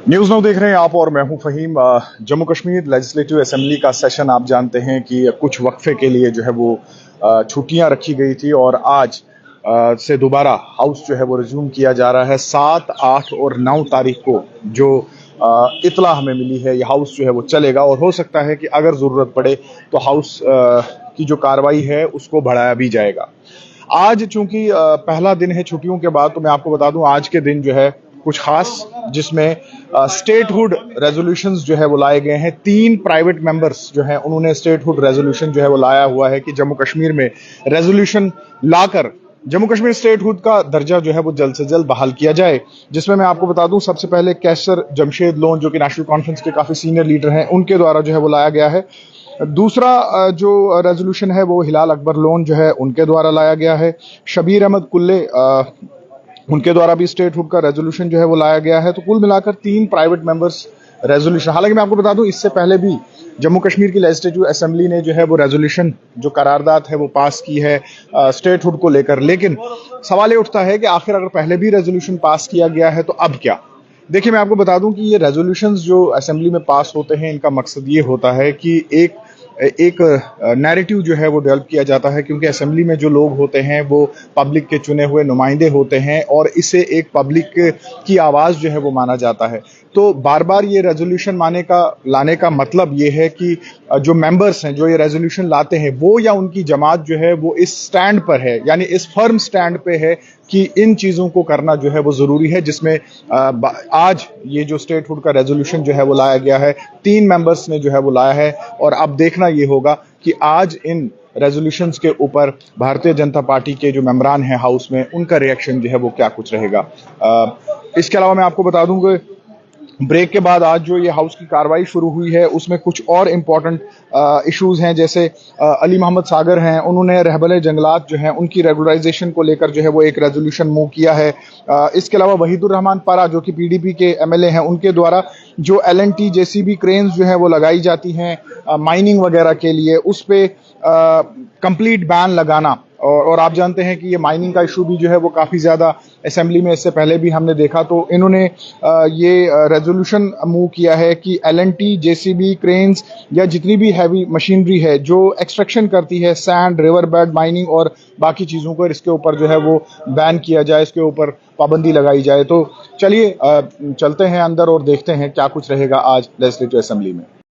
News now देख रहे हैं आप और मैं हूं फहीम। जम्मू कश्मीर लेजिस्लेटिव असेंबली का सेशन आप जानते हैं कि कुछ वक्फे के लिए जो है वो छुट्टियां रखी गई थी और आज से दोबारा हाउस जो है वो रिज्यूम किया जा रहा है। 7, 8 और 9 तारीख को जो इतला हमें मिली है, ये हाउस जो है वो चलेगा और हो सकता है कि अगर ज़रूरत पड़े तो हाउस की जो कार्रवाई है उसको बढ़ाया भी जाएगा। आज चूंकि पहला दिन है छुट्टियों के बाद, तो मैं आपको बता दूं आज के दिन जो है कुछ खास, जिसमें स्टेटहुड रेजोल्यूशंस जो है वो लाए गए हैं। 3 प्राइवेट मेंबर्स जो है उन्होंने स्टेटहुड रेजोल्यूशन जो है वो लाया हुआ है कि जम्मू कश्मीर में रेजोल्यूशन लाकर जम्मू कश्मीर स्टेटहुड का दर्जा जो है वो जल्द से जल्द बहाल किया जाए। जिसमें मैं आपको बता दूं सबसे पहले कैसर जमशेद लोन, जो कि नेशनल कॉन्फ्रेंस के काफी सीनियर लीडर हैं, उनके द्वारा जो है वो लाया गया है। दूसरा जो रेजोल्यूशन है वो हिलाल अकबर लोन जो है उनके द्वारा लाया गया है। शबीर अहमद कुल्ले उनके द्वारा भी स्टेटहुड का रेजोल्यूशन जो है वो लाया गया है। तो कुल मिलाकर 3 प्राइवेट मेंबर्स रेजोल्यूशन। हालांकि मैं आपको बता दूं इससे पहले भी जम्मू कश्मीर की लेजिस्लेटिव असेंबली ने जो है वो रेजोल्यूशन, जो करारदाद है वो पास की है स्टेटहुड को लेकर। लेकिन सवाल ये उठता है कि आखिर अगर पहले भी रेजोल्यूशन पास किया गया है तो अब क्या। देखिए, मैं आपको बता दूं कि ये रेजोल्यूशंस जो असेंबली में पास होते हैं, इनका मकसद ये होता है कि एक नैरेटिव जो है वो डेवलप किया जाता है, क्योंकि असेंबली में जो लोग होते हैं वो पब्लिक के चुने हुए नुमाइंदे होते हैं और इसे एक पब्लिक की आवाज़ जो है वो माना जाता है। तो बार बार ये रेजोल्यूशन लाने का मतलब ये है कि जो मेंबर्स हैं जो ये रेजोल्यूशन लाते हैं वो या उनकी जमात जो है वो इस स्टैंड पर है, यानी इस फर्म स्टैंड पे है कि इन चीज़ों को करना जो है वो ज़रूरी है। जिसमें आज ये जो स्टेटहुड का रेजोल्यूशन जो है वो लाया गया है, 3 मेंबर्स ने जो है वो लाया है। और अब देखना ये होगा कि आज इन रेजोल्यूशंस के ऊपर भारतीय जनता पार्टी के जो मेंबरान हैं हाउस में, उनका रिएक्शन जो है वो क्या कुछ रहेगा। इसके अलावा मैं आपको बता दूं कि ब्रेक के बाद आज जो ये हाउस की कार्रवाई शुरू हुई है उसमें कुछ और इम्पोर्टेंट इश्यूज हैं। जैसे अली मोहम्मद सागर हैं, उन्होंने रहबले जंगलात जो हैं उनकी रेगुलराइजेशन को लेकर जो है वो एक रेजोल्यूशन मूव किया है। इसके अलावा वहीदुर रहमान परा, जो कि पीडीपी के एमएलए हैं, उनके द्वारा जो एलएनटी जेसीबी क्रेन्स जो है वो लगाई जाती हैं माइनिंग वगैरह के लिए, उस पर कंप्लीट बैन लगाना। और आप जानते हैं कि ये माइनिंग का इशू भी जो है वो काफ़ी ज़्यादा असेंबली में इससे पहले भी हमने देखा। तो इन्होंने ये रेजोल्यूशन मूव किया है कि एलएनटी जेसीबी क्रेन्स या जितनी भी हैवी मशीनरी है जो एक्सट्रैक्शन करती है सैंड, रिवर बेड माइनिंग और बाकी चीज़ों को, इसके ऊपर जो है वो बैन किया जाए, इसके ऊपर पाबंदी लगाई जाए। तो चलिए चलते हैं अंदर और देखते हैं क्या कुछ रहेगा आज लेजिस्लेटिव असेंबली में।